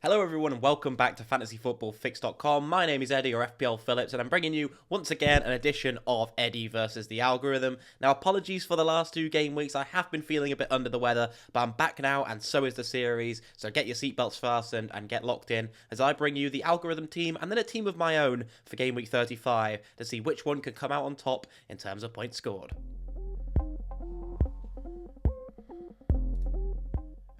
Hello everyone and welcome back to FantasyFootballFix.com. My name is Eddie or FPL Phillips and I'm bringing you once again an edition of Eddie versus the algorithm. Now apologies for the last 2 game weeks, I have been feeling a bit under the weather, but I'm back now and so is the series, so get your seatbelts fastened and get locked in as I bring you the algorithm team and then a team of my own for game week 35 to see which one can come out on top in terms of points scored.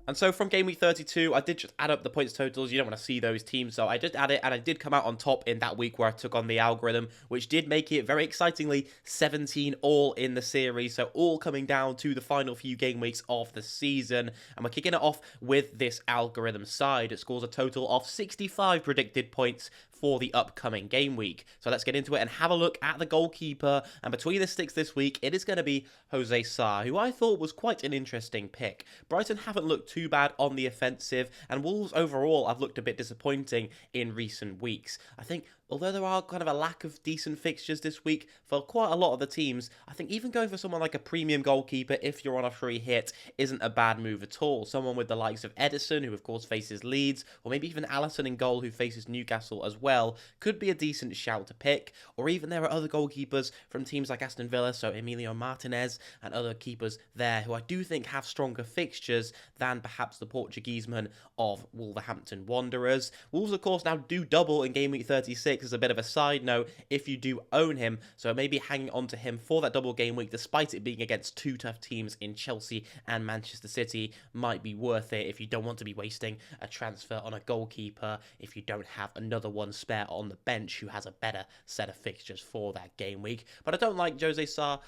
And so from game week 32, I did just add up the points totals. You don't want to see those teams, so I just add it, and I did come out on top in that week where I took on the algorithm, which did make it, very excitingly, 17 all in the series, so all coming down to the final few game weeks of the season. And we're kicking it off with this algorithm side. It scores a total of 65 predicted points for the upcoming game week. So let's get into it and have a look at the goalkeeper. And between the sticks this week, it is going to be Jose Sarr, who I thought was quite an interesting pick. Brighton haven't looked too bad on the offensive, and Wolves overall have looked a bit disappointing in recent weeks. I think although there are kind of a lack of decent fixtures this week for quite a lot of the teams, I think even going for someone like a premium goalkeeper, if you're on a free hit, isn't a bad move at all. Someone with the likes of Edison, who of course faces Leeds, or maybe even Alisson in goal, who faces Newcastle as well, could be a decent shout to pick. Or even there are other goalkeepers from teams like Aston Villa, so Emilio Martinez and other keepers there, who I do think have stronger fixtures than perhaps the Portugueseman of Wolverhampton Wanderers. Wolves, of course, now do double in game week 36 as a bit of a side note if you do own him, so maybe hanging on to him for that double game week despite it being against two tough teams in Chelsea and Manchester City might be worth it if you don't want to be wasting a transfer on a goalkeeper if you don't have another one spare on the bench who has a better set of fixtures for that game week. But I don't like Jose Sarr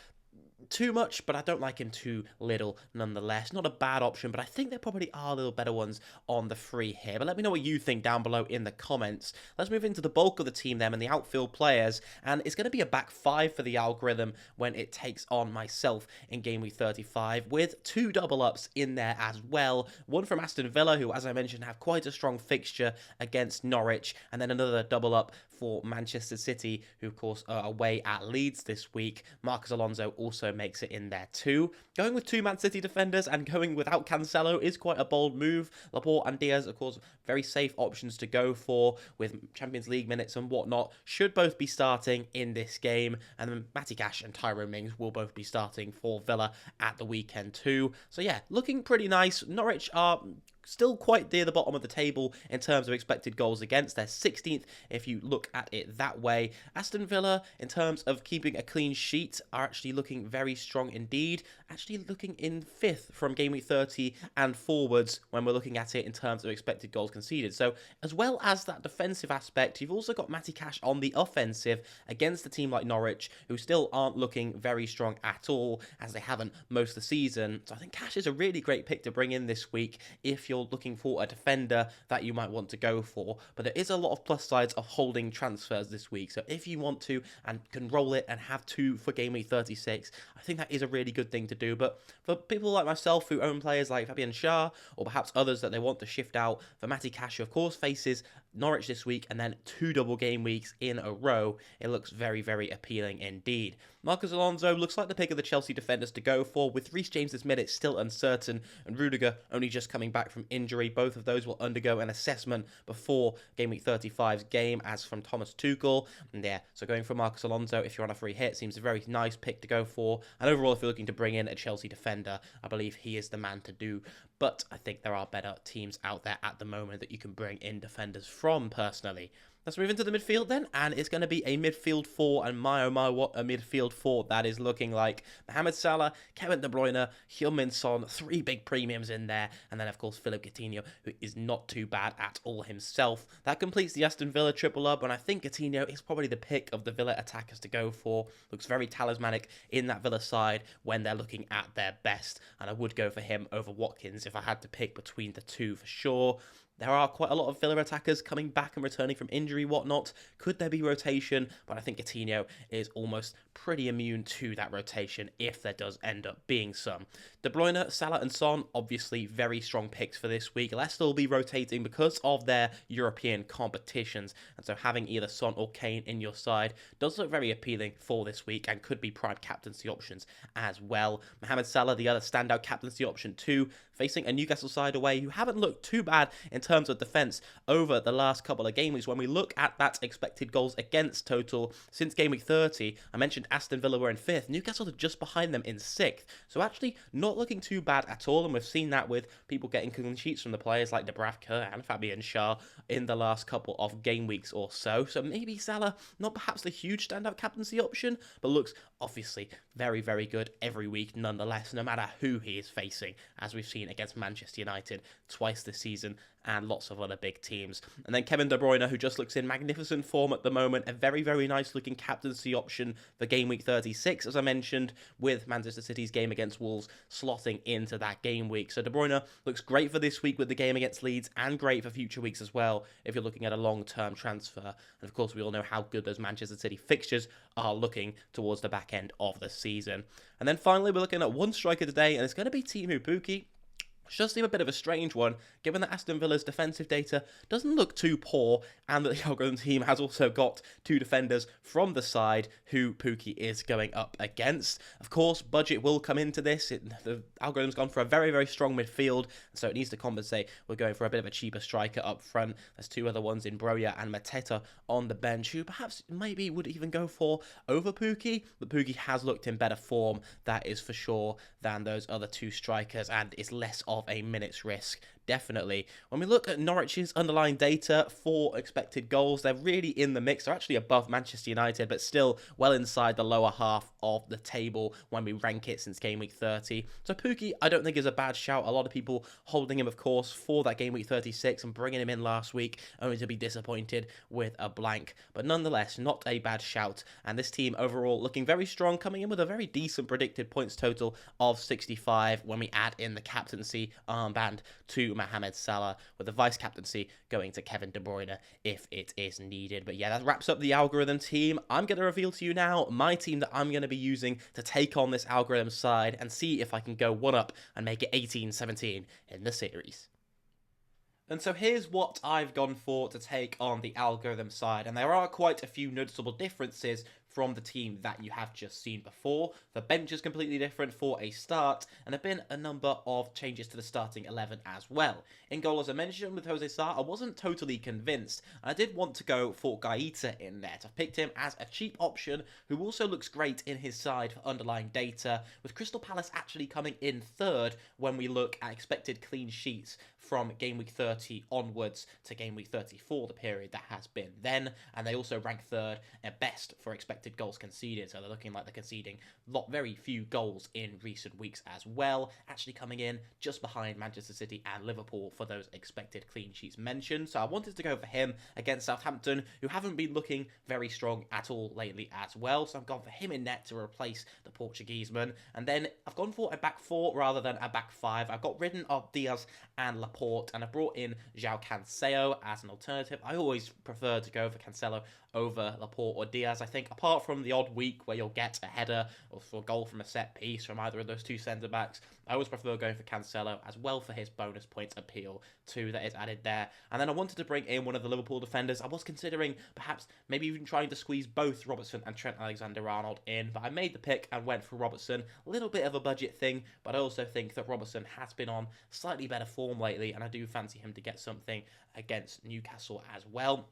too much, but I don't like him too little nonetheless. Not a bad option, but I think there probably are little better ones on the free here. But let me know what you think down below in the comments. Let's move into the bulk of the team then and the outfield players, and it's going to be a back five for the algorithm when it takes on myself in game week 35 with 2 double ups in there as well. One from Aston Villa, who as I mentioned have quite a strong fixture against Norwich, and then another double up for Manchester City, who of course are away at Leeds this week. Marcos Alonso also makes it in there too. Going with 2 Man City defenders and going without Cancelo is quite a bold move. Laporte and Diaz, of course, very safe options to go for with Champions League minutes and whatnot. Should both be starting in this game. And then Matty Cash and Tyrone Mings will both be starting for Villa at the weekend too. So yeah, looking pretty nice. Norwich are still quite near the bottom of the table in terms of expected goals against. They're 16th if you look at it that way. Aston Villa, in terms of keeping a clean sheet, are actually looking very strong indeed. Actually looking in 5th from game week 30 and forwards when we're looking at it in terms of expected goals conceded. So as well as that defensive aspect, you've also got Matty Cash on the offensive against a team like Norwich, who still aren't looking very strong at all, as they haven't most of the season. So I think Cash is a really great pick to bring in this week if you're looking for a defender that you might want to go for. But there is a lot of plus sides of holding transfers this week, so if you want to and can roll it and have 2 for game week 36, I think that is a really good thing to do. But for people like myself who own players like Fabian Schär or perhaps others that they want to shift out, for Matty Cash, who of course faces Norwich this week and then 2 double game weeks in a row, it looks very, very appealing indeed. Marcos Alonso looks like the pick of the Chelsea defenders to go for, with Reece James' minutes still uncertain and Rudiger only just coming back from injury. Both of those will undergo an assessment before game week 35's game, as from Thomas Tuchel. And yeah, so going for Marcos Alonso if you're on a free hit seems a very nice pick to go for. And overall, if you're looking to bring in a Chelsea defender, I believe he is the man to do. But I think there are better teams out there at the moment that you can bring in defenders from personally. Let's move into the midfield then, and it's going to be a midfield 4, and my oh my, what a midfield 4 that is looking like. Mohamed Salah, Kevin De Bruyne, Heung-min Son, 3 big premiums in there, and then of course Philippe Coutinho, who is not too bad at all himself. That completes the Aston Villa triple up, and I think Coutinho is probably the pick of the Villa attackers to go for. Looks very talismanic in that Villa side when they're looking at their best, and I would go for him over Watkins if I had to pick between the two for sure. There are quite a lot of Villa attackers coming back and returning from injury, whatnot. Could there be rotation? But I think Coutinho is almost pretty immune to that rotation if there does end up being some. De Bruyne, Salah and Son, obviously very strong picks for this week. Leicester will be rotating because of their European competitions, and so having either Son or Kane in your side does look very appealing for this week and could be prime captaincy options as well. Mohamed Salah, the other standout captaincy option too, facing a Newcastle side away who haven't looked too bad in terms of defence over the last couple of game weeks, when we look at that expected goals against total since game week 30, I mentioned Aston Villa were in 5th. Newcastle are just behind them in 6th. So actually not looking too bad at all, and we've seen that with people getting clean sheets from the players like Dubravka and Fabian Schär in the last couple of game weeks or so. So maybe Salah, not perhaps the huge standout captaincy option, but looks obviously very, very good every week nonetheless, no matter who he is facing, as we've seen against Manchester United twice this season and lots of other big teams. And then Kevin De Bruyne, who just looks in magnificent form at the moment, a very, very nice looking captaincy option for game week 36, as I mentioned, with Manchester City's game against Wolves slotting into that game week. So De Bruyne looks great for this week with the game against Leeds, and great for future weeks as well if you're looking at a long-term transfer. And of course, we all know how good those Manchester City fixtures are looking towards the back end of the season. And then finally, we're looking at one striker today, and it's going to be Teemu Pukki. Which does seem a bit of a strange one, given that Aston Villa's defensive data doesn't look too poor, and that the algorithm team has also got 2 defenders from the side who Pukki is going up against. Of course, budget will come into this. The algorithm's gone for a very, very strong midfield, so it needs to compensate. We're going for a bit of a cheaper striker up front. There's 2 other ones in Broja and Mateta on the bench, who perhaps maybe would even go for over Pukki, but Pukki has looked in better form, that is for sure, than those other 2 strikers, and is less of a minutes risk, definitely. When we look at Norwich's underlying data for expected goals, they're really in the mix. They're actually above Manchester United, but still well inside the lower half of the table when we rank it since game week 30. So Pukki, I don't think is a bad shout. A lot of people holding him, of course, for that game week 36 and bringing him in last week, only to be disappointed with a blank. But nonetheless, not a bad shout. And this team overall looking very strong, coming in with a very decent predicted points total of 65 when we add in the captaincy armband to Mohamed Salah, with the vice captaincy going to Kevin De Bruyne if it is needed. But yeah, that wraps up the algorithm team. I'm going to reveal to you now my team that I'm going to be using to take on this algorithm side and see if I can go one up and make it 18-17 in the series. And so here's what I've gone for to take on the algorithm side, and there are quite a few noticeable differences from the team that you have just seen before. The bench is completely different for a start, and there have been a number of changes to the starting 11 as well. In goal, as I mentioned, with Jose Sarr, I wasn't totally convinced, and I did want to go for Gaeta in net. I've picked him as a cheap option, who also looks great in his side for underlying data, with Crystal Palace actually coming in 3rd when we look at expected clean sheets from game week 30 onwards to game week 34, the period that has been then, and they also rank 3rd at best for expected goals conceded, so they're looking like they're conceding very few goals in recent weeks as well, actually coming in just behind Manchester City and Liverpool for those expected clean sheets mentioned. So I wanted to go for him against Southampton, who haven't been looking very strong at all lately as well, so I've gone for him in net to replace the Portugueseman. And then I've gone for a back 4 rather than a back 5. I've got rid of Diaz and Laporte, and I brought in João Cancelo as an alternative. I always prefer to go for Cancelo over Laporte or Diaz. I think apart from the odd week where you'll get a header or for a goal from a set piece from either of those 2 centre-backs, I always prefer going for Cancelo as well for his bonus points appeal too that is added there. And then I wanted to bring in one of the Liverpool defenders. I was considering perhaps maybe even trying to squeeze both Robertson and Trent Alexander-Arnold in, but I made the pick and went for Robertson. A little bit of a budget thing, but I also think that Robertson has been on slightly better form lately, and I do fancy him to get something against Newcastle as well.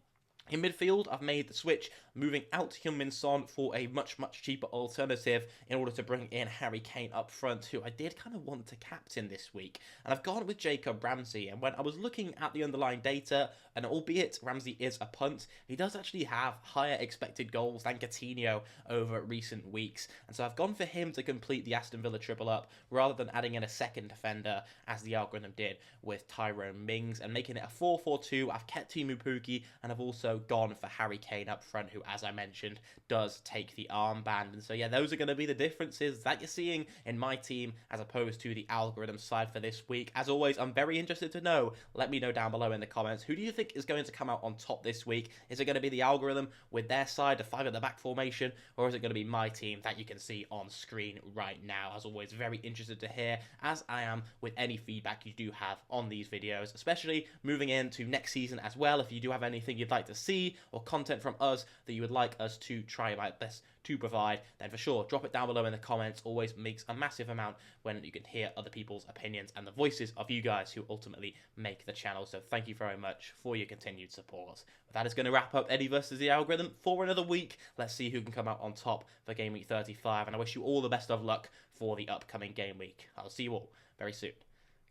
In midfield, I've made the switch, moving out Heung-min Son for a much, much cheaper alternative in order to bring in Harry Kane up front, who I did kind of want to captain this week. And I've gone with Jacob Ramsey, and when I was looking at the underlying data, and albeit Ramsey is a punt, he does actually have higher expected goals than Coutinho over recent weeks. And so I've gone for him to complete the Aston Villa triple up, rather than adding in a second defender, as the algorithm did with Tyrone Mings, and making it a 4-4-2. I've kept Teemu Pukki, and I've also gone for Harry Kane up front, who, as I mentioned, does take the armband. And so yeah, those are going to be the differences that you're seeing in my team as opposed to the algorithm side for this week. As always, I'm very interested to know. Let me know down below in the comments, who do you think is going to come out on top this week? Is it going to be the algorithm with their side, the 5 at the back formation, or is it going to be my team that you can see on screen right now? As always, very interested to hear, as I am with any feedback you do have on these videos, especially moving into next season as well. If you do have anything you'd like to see or content from us that you would like us to try our best to provide, then for sure, drop it down below in the comments. Always makes a massive amount when you can hear other people's opinions and the voices of you guys who ultimately make the channel. So thank you very much for your continued support. But that is going to wrap up Eddie versus the algorithm for another week. Let's see who can come out on top for Game Week 35, and I wish you all the best of luck for the upcoming game week. I'll see you all very soon.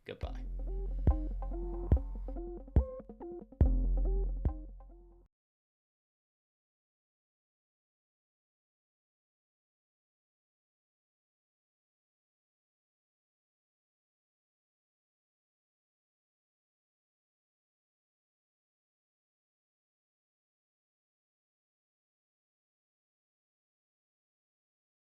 Goodbye.